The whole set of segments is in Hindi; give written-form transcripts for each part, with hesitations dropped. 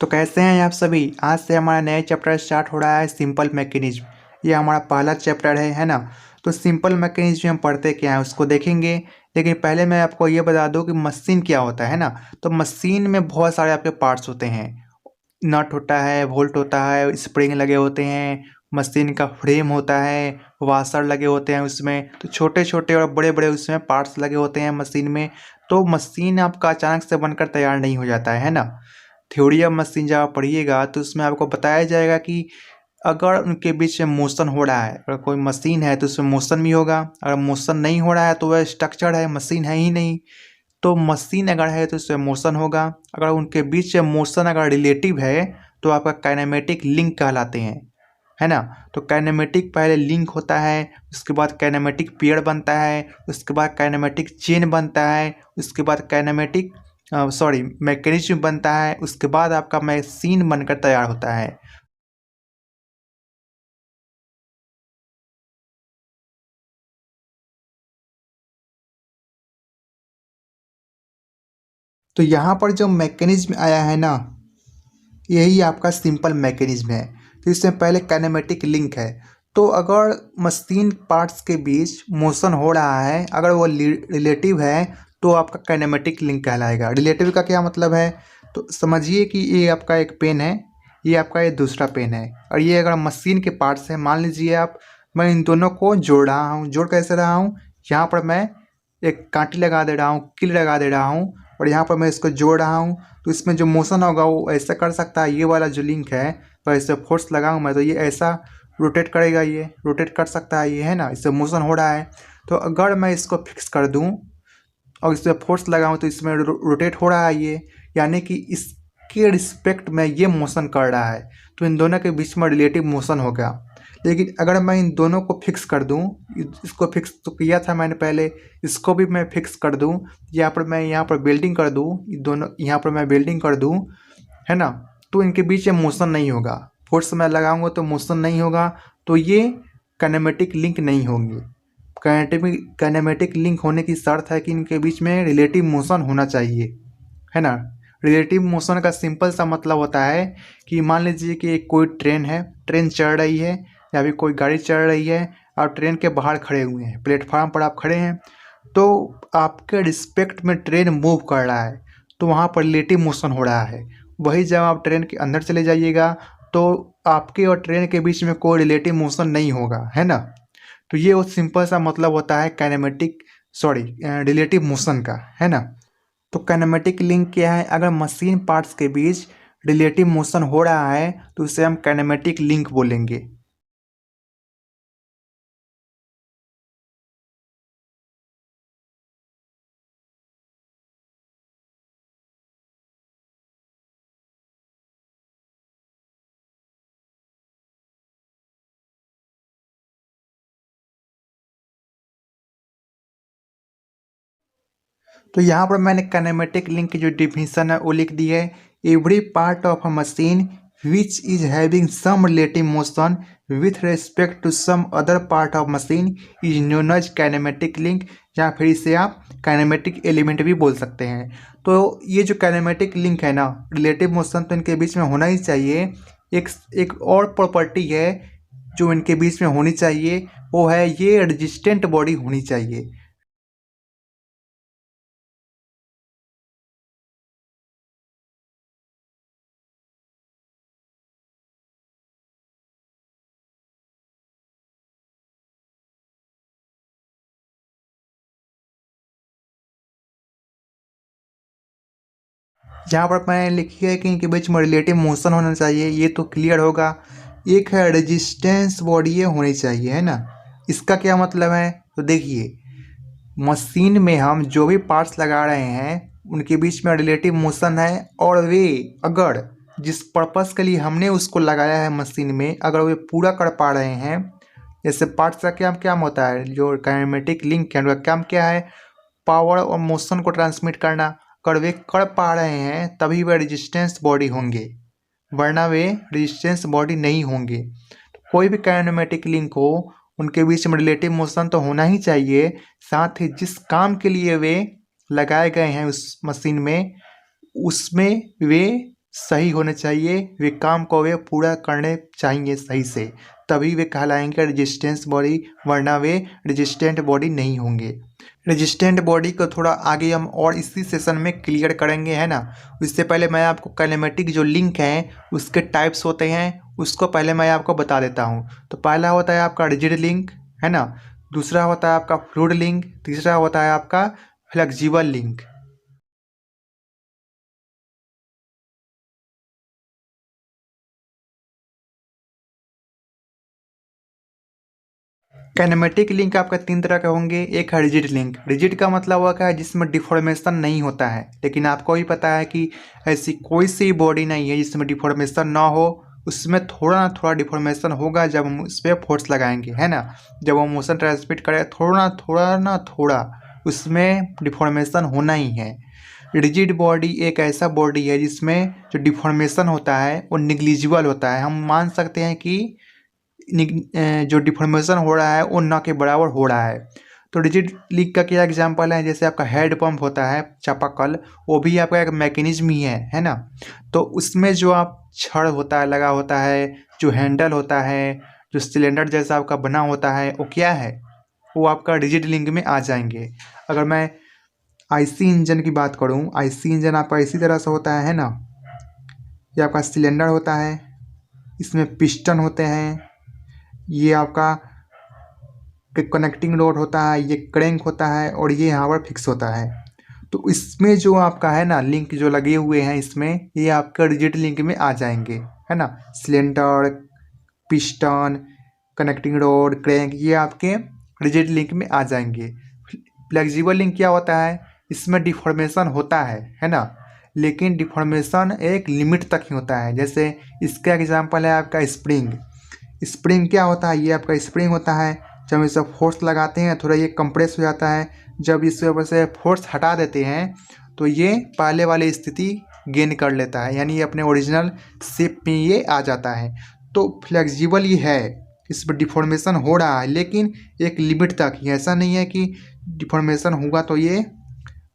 तो कैसे हैं आप सभी। आज से हमारा नया चैप्टर स्टार्ट हो रहा है सिंपल मैकेनिज्म। ये हमारा पहला चैप्टर है ना। तो सिंपल मैकेनिज्म हम पढ़ते क्या है उसको देखेंगे। लेकिन पहले मैं आपको ये बता दूं कि मशीन क्या होता है ना। तो मशीन में बहुत सारे आपके पार्ट्स होते हैं। नट होता है, बोल्ट होता है, स्प्रिंग लगे होते हैं, मशीन का फ्रेम होता है, वाशर लगे होते हैं उसमें। तो छोटे छोटे और बड़े बड़े उसमें पार्ट्स लगे होते हैं मशीन में। तो मशीन आपका अचानक से बनकर तैयार नहीं हो जाता है ना। थ्योरी ऑफ मशीन जब आप पढ़िएगा तो उसमें आपको बताया जाएगा कि अगर उनके बीच में मोशन हो रहा है, अगर कोई मशीन है तो उसमें मोशन भी होगा। अगर मोशन नहीं हो रहा है तो वह स्ट्रक्चर है, मशीन है ही नहीं। तो मशीन अगर है तो उसमें मोशन होगा। अगर उनके बीच में मोशन अगर रिलेटिव है तो आपका काइनेमेटिक लिंक कहलाते हैं, है ना। तो काइनेमेटिक पहले लिंक होता है, उसके बाद काइनेमेटिक पेयर बनता है, उसके बाद काइनेमेटिक चेन बनता है, उसके बाद काइनेमेटिक मैकेनिज्म बनता है, उसके बाद आपका मशीन बनकर तैयार होता है। तो यहाँ पर जो मैकेनिज्म आया है ना, यही आपका सिंपल मैकेनिज्म है। तो इसमें पहले काइनेमेटिक लिंक है। तो अगर मशीन पार्ट्स के बीच मोशन हो रहा है, अगर वो रिलेटिव है तो आपका काइनेमेटिक लिंक कहलाएगा। रिलेटिव का क्या मतलब है, तो समझिए कि ये आपका एक पेन है, ये आपका ये दूसरा पेन है, और ये अगर मशीन के पार्ट्स हैं। मान लीजिए आप, मैं इन दोनों को जोड़ रहा हूँ। जोड़ कैसे रहा हूँ, यहाँ पर मैं एक कांटी लगा दे रहा हूँ, किल लगा दे रहा हूँ, और यहाँ पर मैं इसको जोड़ रहा हूँ। तो इसमें जो मोशन होगा वो ऐसा कर सकता है। ये वाला जो लिंक है, तो ऐसे फोर्स लगाऊँ मैं तो ये ऐसा रोटेट करेगा, ये रोटेट कर सकता है, ये है ना, इससे मोशन हो रहा है। तो अगर मैं इसको फिक्स कर दूँ और इस पर फोर्स लगाऊँ तो इसमें रोटेट हो रहा है ये, यानी कि इसके रिस्पेक्ट में ये मोशन कर रहा है। तो इन दोनों के बीच में रिलेटिव मोशन होगा। लेकिन अगर मैं इन दोनों को फिक्स कर दूं, इसको फिक्स तो किया था मैंने पहले, इसको भी मैं फिक्स कर दूं, यहाँ पर बेल्डिंग कर दूं, दोनों यहाँ पर मैं बेल्डिंग कर दूं, है ना। तो इनके बीच में मोशन नहीं होगा। फोर्स मैं लगाऊंगा तो मोशन नहीं होगा। तो ये काइनेमेटिक लिंक नहीं होंगी। काइनेमेटिक लिंक होने की शर्त है कि इनके बीच में रिलेटिव मोशन होना चाहिए, है ना। रिलेटिव मोशन का सिंपल सा मतलब होता है कि मान लीजिए कि एक कोई ट्रेन है, ट्रेन चल रही है, या फिर कोई गाड़ी चल रही है, आप ट्रेन के बाहर खड़े हुए हैं, प्लेटफार्म पर आप खड़े हैं, तो आपके रिस्पेक्ट में ट्रेन मूव कर रहा है, तो वहाँ पर रिलेटिव मोशन हो रहा है। वही जब आप ट्रेन के अंदर चले जाइएगा तो आपके और ट्रेन के बीच में कोई रिलेटिव मोशन नहीं होगा, है ना। तो ये वो सिंपल सा मतलब होता है रिलेटिव मोशन का, है ना। तो काइनेमेटिक लिंक क्या है, अगर मशीन पार्ट्स के बीच रिलेटिव मोशन हो रहा है तो उसे हम काइनेमेटिक लिंक बोलेंगे। तो यहाँ पर मैंने काइनेमेटिक लिंक की जो डिफिनीशन है वो लिख दी है। Every part of a machine which is having some relative motion with respect to some other part of machine is known as kinematic link, या फिर इसे आप काइनेमेटिक एलिमेंट भी बोल सकते हैं। तो ये जो काइनेमेटिक लिंक है ना, रिलेटिव मोशन तो इनके बीच में होना ही चाहिए। एक एक और प्रॉपर्टी है जो इनके बीच में होनी चाहिए, वो है ये रेजिस्टेंट बॉडी होनी चाहिए। जहाँ पर मैंने लिखी है कि इनके बीच में रिलेटिव मोशन होना चाहिए, ये तो क्लियर होगा। एक है रेजिस्टेंस बॉडी ये होनी चाहिए, है ना। इसका क्या मतलब है, तो देखिए, मशीन में हम जो भी पार्ट्स लगा रहे हैं उनके बीच में रिलेटिव मोशन है, और वे अगर जिस पर्पस के लिए हमने उसको लगाया है मशीन में, अगर वे पूरा कर पा रहे हैं, जैसे पार्ट्स का क्या काम होता है, जो काइनेमेटिक लिंक है उनका काम क्या है, पावर और मोशन को ट्रांसमिट करना। अगर वे कर पा रहे हैं तभी वे रेजिस्टेंस बॉडी होंगे, वरना वे रेजिस्टेंस बॉडी नहीं होंगे। कोई भी काइनेमेटिक लिंक हो, उनके बीच में रिलेटिव मोशन तो होना ही चाहिए। साथ ही जिस काम के लिए वे लगाए गए हैं उस मशीन में, उसमें वे सही होने चाहिए, वे काम को वे पूरा करने चाहिए सही से, तभी वे कहलाएंगे रेजिस्टेंस बॉडी, वरना वे रेजिस्टेंट बॉडी नहीं होंगे। रेजिस्टेंट बॉडी को थोड़ा आगे हम और इसी सेशन में क्लियर करेंगे, है ना। इससे पहले मैं आपको काइनेमेटिक जो लिंक है उसके टाइप्स होते हैं उसको पहले मैं आपको बता देता हूँ। तो पहला होता है आपका रिजिड लिंक, है ना। दूसरा होता है आपका फ्लूइड लिंक, तीसरा होता है आपका फ्लेक्सिबल लिंक। काइनेमेटिक लिंक आपका तीन तरह के होंगे। एक है रिजिड लिंक। रिजिड का मतलब हुआ क्या है, जिसमें डिफॉर्मेशन नहीं होता है। लेकिन आपको भी पता है कि ऐसी कोई सी बॉडी नहीं है जिसमें डिफॉर्मेशन ना हो। उसमें थोड़ा ना थोड़ा डिफॉर्मेशन होगा जब हम उस पर फोर्स लगाएंगे, है ना। जब हम मोशन ट्रांसमिट करें थोड़ा ना थोड़ा उसमें डिफॉर्मेशन होना ही है। रिजिड बॉडी एक ऐसा बॉडी है जिसमें जो डिफॉर्मेशन होता है वो निग्लिजिबल होता है। हम मान सकते हैं कि जो डिफॉर्मेशन हो रहा है वो ना के बराबर हो रहा है। तो रिजिड लिंक का क्या एग्जांपल है, जैसे आपका हेड पंप होता है चापाकल, वो भी आपका एक मैकेनिज्म ही है ना। तो उसमें जो आप छड़ होता है लगा होता है, जो हैंडल होता है, जो सिलेंडर जैसा आपका बना होता है, वो क्या है, वो आपका रिजिड लिंक में आ जाएंगे। अगर मैं आईसी इंजन की बात करूँ, आईसी इंजन आपका इसी तरह से होता है ना। ये आपका सिलेंडर होता है, इसमें पिस्टन होते हैं, ये आपका कनेक्टिंग रोड होता है, ये क्रैंक होता है, और ये यहाँ पर फिक्स होता है। तो इसमें जो आपका है ना लिंक जो लगे हुए हैं इसमें, ये आपका रिजिड लिंक में आ जाएंगे, है ना। Cylinder, piston, connecting road, crank, ये आपके रिजिड लिंक में आ जाएंगे। फ्लेक्सिबल लिंक क्या होता है, इसमें डिफॉर्मेशन होता है ना। लेकिन डिफॉर्मेशन एक लिमिट तक ही होता है। जैसे इसका एग्जांपल है आपका स्प्रिंग। स्प्रिंग क्या होता है, ये आपका स्प्रिंग होता है। जब इसे फोर्स लगाते हैं थोड़ा ये कंप्रेस हो जाता है। जब इस वजह से फोर्स हटा देते हैं तो ये पहले वाली स्थिति गेन कर लेता है, यानी ये अपने ओरिजिनल शेप में ये आ जाता है। तो फ्लेक्सिबल ये है, इस पर डिफॉर्मेशन हो रहा है लेकिन एक लिमिट तक ही। ऐसा नहीं है कि डिफॉर्मेशन होगा तो ये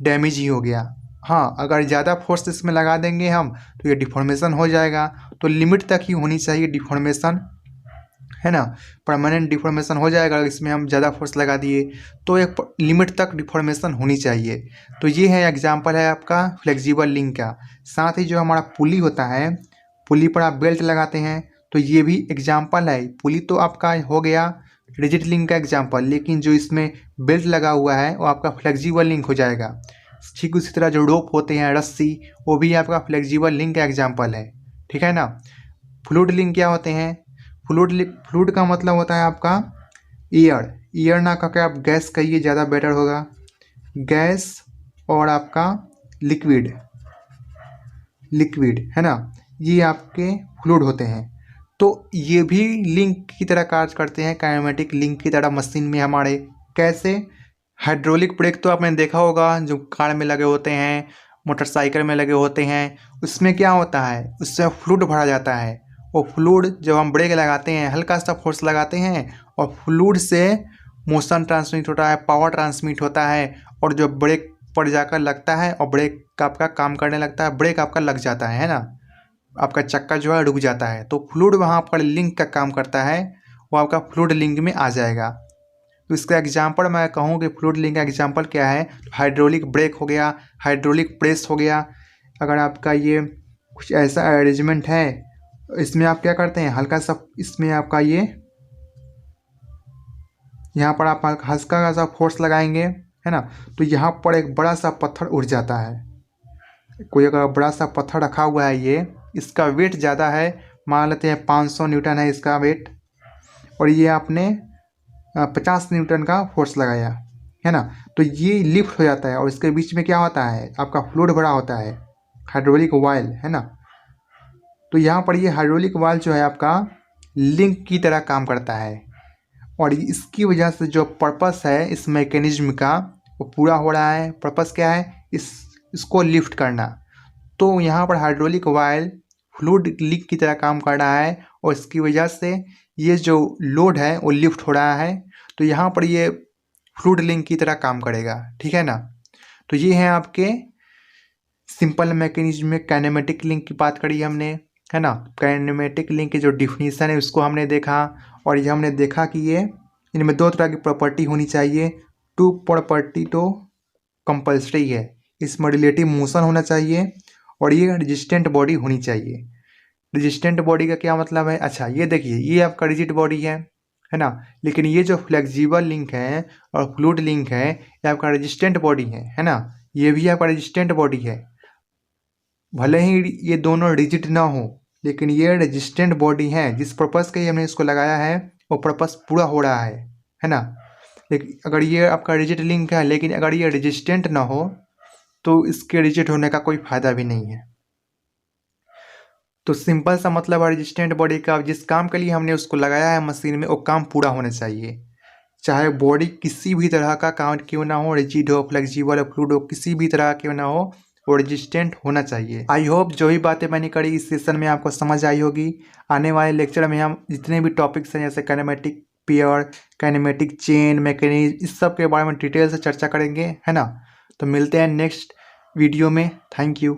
डैमेज ही हो गया। हाँ, अगर ज़्यादा फोर्स इसमें लगा देंगे हम तो ये डिफॉर्मेशन हो जाएगा। तो लिमिट तक ही होनी चाहिए डिफॉर्मेशन, है ना। परमानेंट डिफॉर्मेशन हो जाएगा अगर इसमें हम ज़्यादा फोर्स लगा दिए, तो एक लिमिट तक डिफॉर्मेशन होनी चाहिए। तो ये है एग्जांपल है आपका फ्लेक्सिबल लिंक का। साथ ही जो हमारा पुली होता है, पुली पर आप बेल्ट लगाते हैं, तो ये भी एग्जांपल है। पुली तो आपका हो गया रिजिड लिंक का एग्जांपल, लेकिन जो इसमें बेल्ट लगा हुआ है वो आपका फ्लेक्सिबल लिंक हो जाएगा। ठीक उसी तरह जो रोप होते हैं, रस्सी, वो भी आपका फ्लेक्सिबल लिंक का एग्जाम्पल है, ठीक है ना। फ्लूइड लिंक क्या होते हैं, फ्लूइड का मतलब होता है आपका एयर। एयर ना कह के आप गैस कहिए, ज़्यादा बेटर होगा। गैस और आपका लिक्विड, है ना, ये आपके फ्लूइड होते हैं। तो ये भी लिंक की तरह कार्य करते हैं, काइनेमेटिक लिंक की तरह मशीन में हमारे। कैसे, हाइड्रोलिक ब्रेक तो आपने देखा होगा जो कार में लगे होते हैं, मोटरसाइकिल में लगे होते हैं। उसमें क्या होता है, उससे फ्लूइड भरा जाता है। वो फ्लूइड जब हम ब्रेक लगाते हैं हल्का सा फोर्स लगाते हैं और फ्लूइड से मोशन ट्रांसमिट होता है, पावर ट्रांसमिट होता है, और जो ब्रेक पर जाकर लगता है और ब्रेक आपका काम करने लगता है, ब्रेक आपका लग जाता है ना, आपका चक्का जो है रुक जाता है। तो फ्लूइड वहाँ पर लिंक का काम करता है, वो आपका फ्लूइड लिंक में आ जाएगा। तो इसका एग्जांपल मैं कहूँ कि फ्लूइड लिंक का एग्जांपल क्या है, तो हाइड्रोलिक ब्रेक हो गया, हाइड्रोलिक प्रेस हो गया। अगर आपका ये कुछ ऐसा अरेंजमेंट है, इसमें आप क्या करते हैं, हल्का सा इसमें आपका ये यहाँ पर आप हल्का सा फोर्स लगाएंगे, है ना, तो यहाँ पर एक बड़ा सा पत्थर उड़ जाता है। कोई अगर बड़ा सा पत्थर रखा हुआ है, ये इसका वेट ज़्यादा है, मान लेते हैं 500 न्यूटन है इसका वेट, और ये आपने 50 न्यूटन का फोर्स लगाया, है ना, तो ये लिफ्ट हो जाता है। और इसके बीच में क्या होता है, आपका फ्लूइड भरा होता है, हाइड्रोलिक ऑयल, है ना। तो यहाँ पर ये हाइड्रोलिक ऑयल जो है आपका लिंक की तरह काम करता है, और इसकी वजह से जो पर्पस है इस मैकेनिज्म का वो पूरा हो रहा है। पर्पस क्या है, इसको लिफ्ट करना। तो यहाँ पर हाइड्रोलिक ऑयल फ्लूइड लिंक की तरह काम कर रहा है, और इसकी वजह से ये जो लोड है वो लिफ्ट हो रहा है। तो यहाँ पर ये फ्लूइड लिंक की तरह काम करेगा, ठीक है ना। तो ये हैं आपके सिंपल मैकेनिज्म में काइनेमेटिक लिंक की बात करी हमने, है ना। काइनेमेटिक लिंक की जो डिफिनीशन है उसको हमने देखा, और ये हमने देखा कि ये इनमें दो तरह की प्रॉपर्टी होनी चाहिए। टू प्रॉपर्टी तो कंपल्सरी है, इसमें रिलेटिव मोशन होना चाहिए और ये रेजिस्टेंट बॉडी होनी चाहिए। रेजिस्टेंट बॉडी का क्या मतलब है? अच्छा ये देखिए, ये आपका रिजिड बॉडी है ना, लेकिन ये जो फ्लेक्सिबल लिंक है और फ्लूइड लिंक है ये आपका रेजिस्टेंट बॉडी है ना। ये भी आपका रेजिस्टेंट बॉडी है, भले ही ये दोनों रिजिड ना हो लेकिन ये रेजिस्टेंट बॉडी है। जिस पर्पस के लिए हमने इसको लगाया है वो पर्पस पूरा हो रहा है ना। लेकिन अगर ये आपका रिजिड लिंक है लेकिन अगर ये रेजिस्टेंट ना हो तो इसके रिजिड होने का कोई फायदा भी नहीं है। तो सिंपल सा मतलब है रेजिस्टेंट बॉडी का, जिस काम के लिए हमने उसको लगाया है मशीन में वो काम पूरा होना चाहिए, चाहे बॉडी किसी भी तरह का काम क्यों ना हो, रिजिड हो, फ्लेक्सिबल हो, फ्लूइड हो, किसी भी तरह क्यों ना हो, वो रेजिस्टेंट होना चाहिए। आई होप जो भी बातें मैंने करी इस सेशन में आपको समझ आई होगी। आने वाले लेक्चर में हम जितने भी टॉपिक्स हैं जैसे kinematic pair, kinematic chain, mechanism, इस सब के बारे में डिटेल से चर्चा करेंगे, है ना। तो मिलते हैं नेक्स्ट वीडियो में। Thank you.